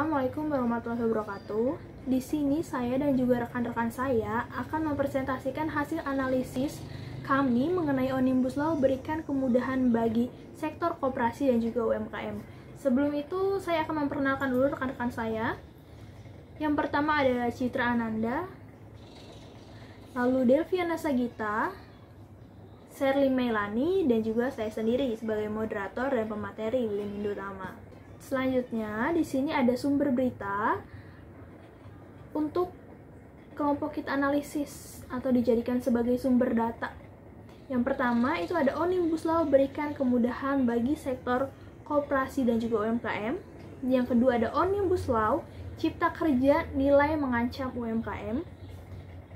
Assalamualaikum warahmatullahi wabarakatuh. Di sini saya dan juga rekan-rekan saya akan mempresentasikan hasil analisis kami mengenai Omnibus Law berikan kemudahan bagi sektor koperasi dan juga UMKM. Sebelum itu, saya akan memperkenalkan dulu rekan-rekan saya. Yang pertama ada Citra Ananda, lalu Delviana Sagita, Sherly Melani, dan juga saya sendiri sebagai moderator dan pemateri William Hindu Tama. Selanjutnya, di sini ada sumber berita untuk kelompok kita analisis atau dijadikan sebagai sumber data. Yang pertama itu ada Omnibus Law berikan kemudahan bagi sektor koperasi dan juga UMKM. Yang kedua ada Omnibus Law Cipta Kerja nilai mengancam UMKM.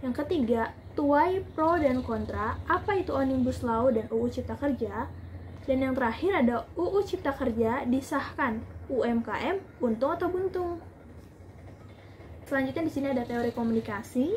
Yang ketiga, tuai pro dan kontra, apa itu Omnibus Law dan UU Cipta Kerja. Dan yang terakhir ada UU Cipta Kerja disahkan, UMKM untung atau buntung. Selanjutnya di sini ada teori komunikasi.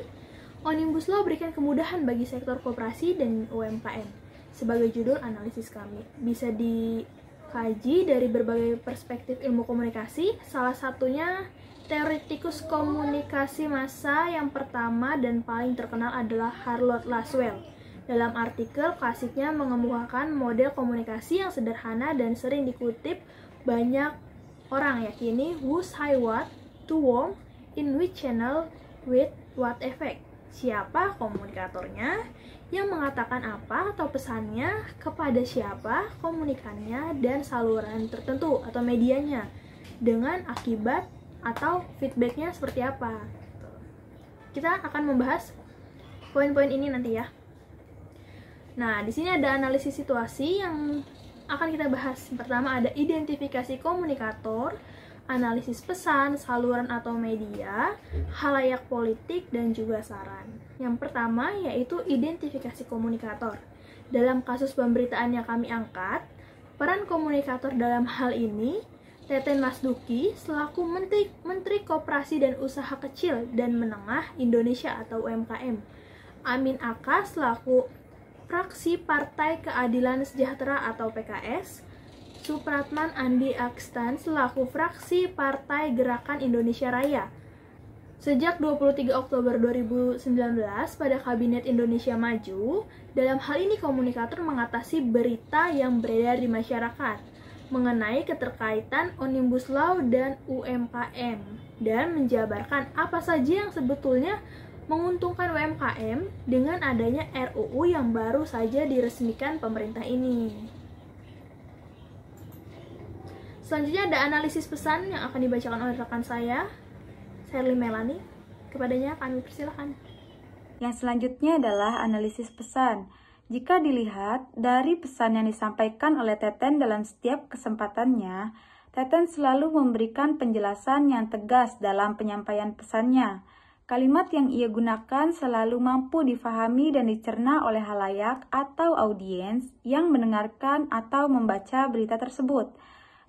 Omnibus Law berikan kemudahan bagi sektor koperasi dan UMKM. Sebagai judul analisis kami, bisa dikaji dari berbagai perspektif ilmu komunikasi. Salah satunya teoretikus komunikasi massa yang pertama dan paling terkenal adalah Harold Laswell. Dalam artikel klasiknya mengemukakan model komunikasi yang sederhana dan sering dikutip banyak orang yakini who say what, to whom, in which channel, with what effect. Siapa komunikatornya, yang mengatakan apa atau pesannya, kepada siapa komunikannya, dan saluran tertentu atau medianya, dengan akibat atau feedbacknya seperti apa. Kita akan membahas poin-poin ini nanti ya. Nah, di sini ada analisis situasi yang akan kita bahas. Pertama ada identifikasi komunikator, analisis pesan, saluran atau media, halayak politik, dan juga saran. Yang pertama yaitu identifikasi komunikator. Dalam kasus pemberitaan yang kami angkat, peran komunikator dalam hal ini, Teten Masduki selaku Menteri Koperasi dan Usaha Kecil dan Menengah Indonesia atau UMKM, Amin Aka selaku Fraksi Partai Keadilan Sejahtera atau PKS, Supratman Andi Akstan selaku Fraksi Partai Gerakan Indonesia Raya. Sejak 23 Oktober 2019 pada Kabinet Indonesia Maju, dalam hal ini komunikator mengatasi berita yang beredar di masyarakat mengenai keterkaitan Omnibus Law dan UMKM dan menjabarkan apa saja yang sebetulnya menguntungkan UMKM dengan adanya RUU yang baru saja diresmikan pemerintah ini. Selanjutnya ada analisis pesan yang akan dibacakan oleh rekan saya, Sherly Melani. Kepadanya kami persilakan. Yang selanjutnya adalah analisis pesan. Jika dilihat dari pesan yang disampaikan oleh Teten dalam setiap kesempatannya, Teten selalu memberikan penjelasan yang tegas dalam penyampaian pesannya. Kalimat yang ia gunakan selalu mampu difahami dan dicerna oleh halayak atau audiens yang mendengarkan atau membaca berita tersebut.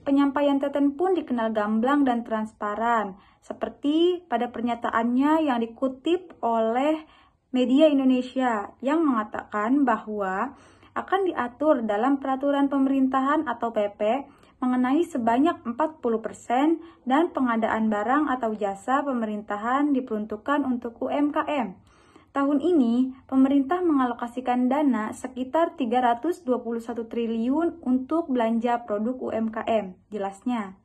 Penyampaian Teten pun dikenal gamblang dan transparan, seperti pada pernyataannya yang dikutip oleh media Indonesia yang mengatakan bahwa akan diatur dalam peraturan pemerintahan atau PP mengenai sebanyak 40% dan pengadaan barang atau jasa pemerintahan diperuntukkan untuk UMKM. Tahun ini, pemerintah mengalokasikan dana sekitar 321 triliun untuk belanja produk UMKM, jelasnya.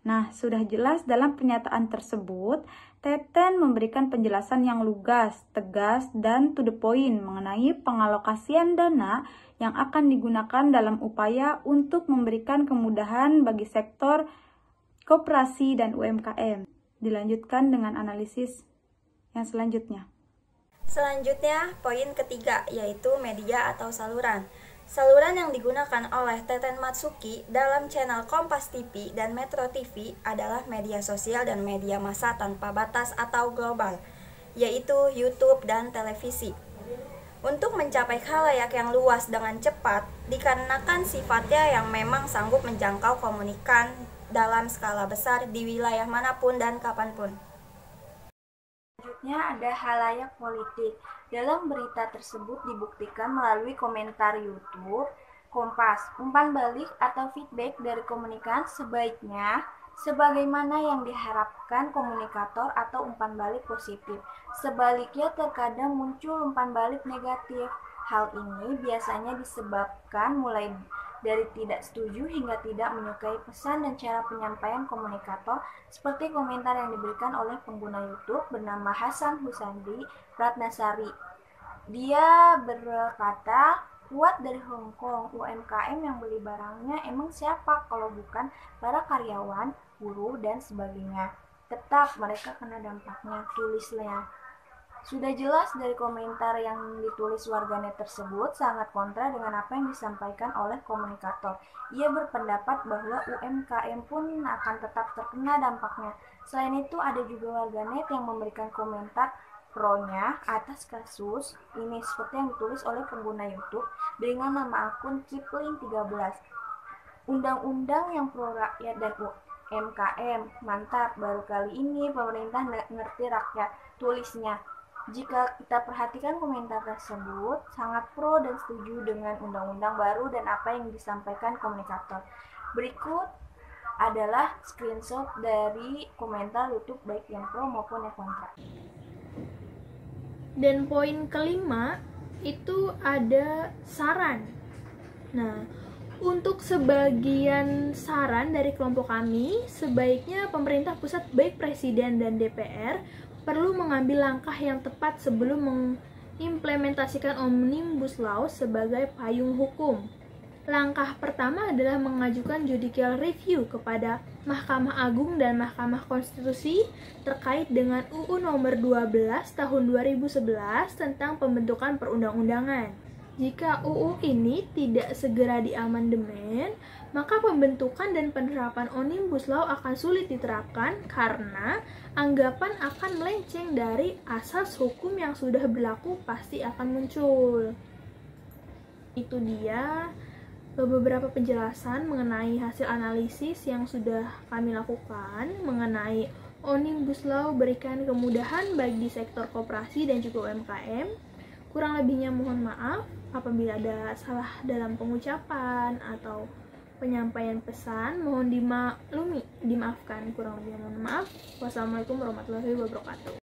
Nah, sudah jelas dalam pernyataan tersebut, Teten memberikan penjelasan yang lugas, tegas, dan to the point mengenai pengalokasian dana yang akan digunakan dalam upaya untuk memberikan kemudahan bagi sektor koperasi dan UMKM. Dilanjutkan dengan analisis yang selanjutnya. Selanjutnya, poin ketiga, yaitu media atau saluran. Saluran yang digunakan oleh Teten Matsuki dalam channel Kompas TV dan Metro TV adalah media sosial dan media massa tanpa batas atau global, yaitu YouTube dan televisi. Untuk mencapai khalayak yang luas dengan cepat, dikarenakan sifatnya yang memang sanggup menjangkau komunikan dalam skala besar di wilayah manapun dan kapanpun. Selanjutnya ada halayak politik. Dalam berita tersebut dibuktikan melalui komentar YouTube Kompas, umpan balik atau feedback dari komunikan sebaiknya sebagaimana yang diharapkan komunikator atau umpan balik positif. Sebaliknya terkadang muncul umpan balik negatif. Hal ini biasanya disebabkan mulai dari tidak setuju hingga tidak menyukai pesan dan cara penyampaian komunikator, seperti komentar yang diberikan oleh pengguna YouTube bernama Hasan Husandi Ratnasari. Dia berkata, "Kuat dari Hong Kong, UMKM yang beli barangnya emang siapa kalau bukan para karyawan, buruh, dan sebagainya. Tetap mereka kena dampaknya," tulisnya. Sudah jelas dari komentar yang ditulis warganet tersebut sangat kontra dengan apa yang disampaikan oleh komunikator. Ia berpendapat bahwa UMKM pun akan tetap terkena dampaknya. Selain itu, ada juga warganet yang memberikan komentar pro-nya atas kasus ini seperti yang ditulis oleh pengguna YouTube dengan nama akun Kipling13. "Undang-undang yang pro rakyat dan UMKM, mantap, baru kali ini pemerintah ngerti rakyat," tulisnya. Jika kita perhatikan komentar tersebut, sangat pro dan setuju dengan undang-undang baru dan apa yang disampaikan komunikator. Berikut adalah screenshot dari komentar YouTube baik yang pro maupun yang kontra. Dan poin kelima itu ada saran. Nah, untuk sebagian saran dari kelompok kami, sebaiknya pemerintah pusat baik Presiden dan DPR perlu mengambil langkah yang tepat sebelum mengimplementasikan Omnibus Law sebagai payung hukum. Langkah pertama adalah mengajukan judicial review kepada Mahkamah Agung dan Mahkamah Konstitusi terkait dengan UU nomor 12 tahun 2011 tentang pembentukan perundang-undangan. Jika UU ini tidak segera diamandemen, maka pembentukan dan penerapan Omnibus Law akan sulit diterapkan karena anggapan akan melenceng dari asas hukum yang sudah berlaku pasti akan muncul. Itu dia beberapa penjelasan mengenai hasil analisis yang sudah kami lakukan mengenai Omnibus Law berikan kemudahan bagi sektor koperasi dan juga UMKM. Kurang lebihnya mohon maaf apabila ada salah dalam pengucapan atau penyampaian pesan, mohon dimaafkan. Kurang lebihnya mohon maaf. Wassalamualaikum warahmatullahi wabarakatuh.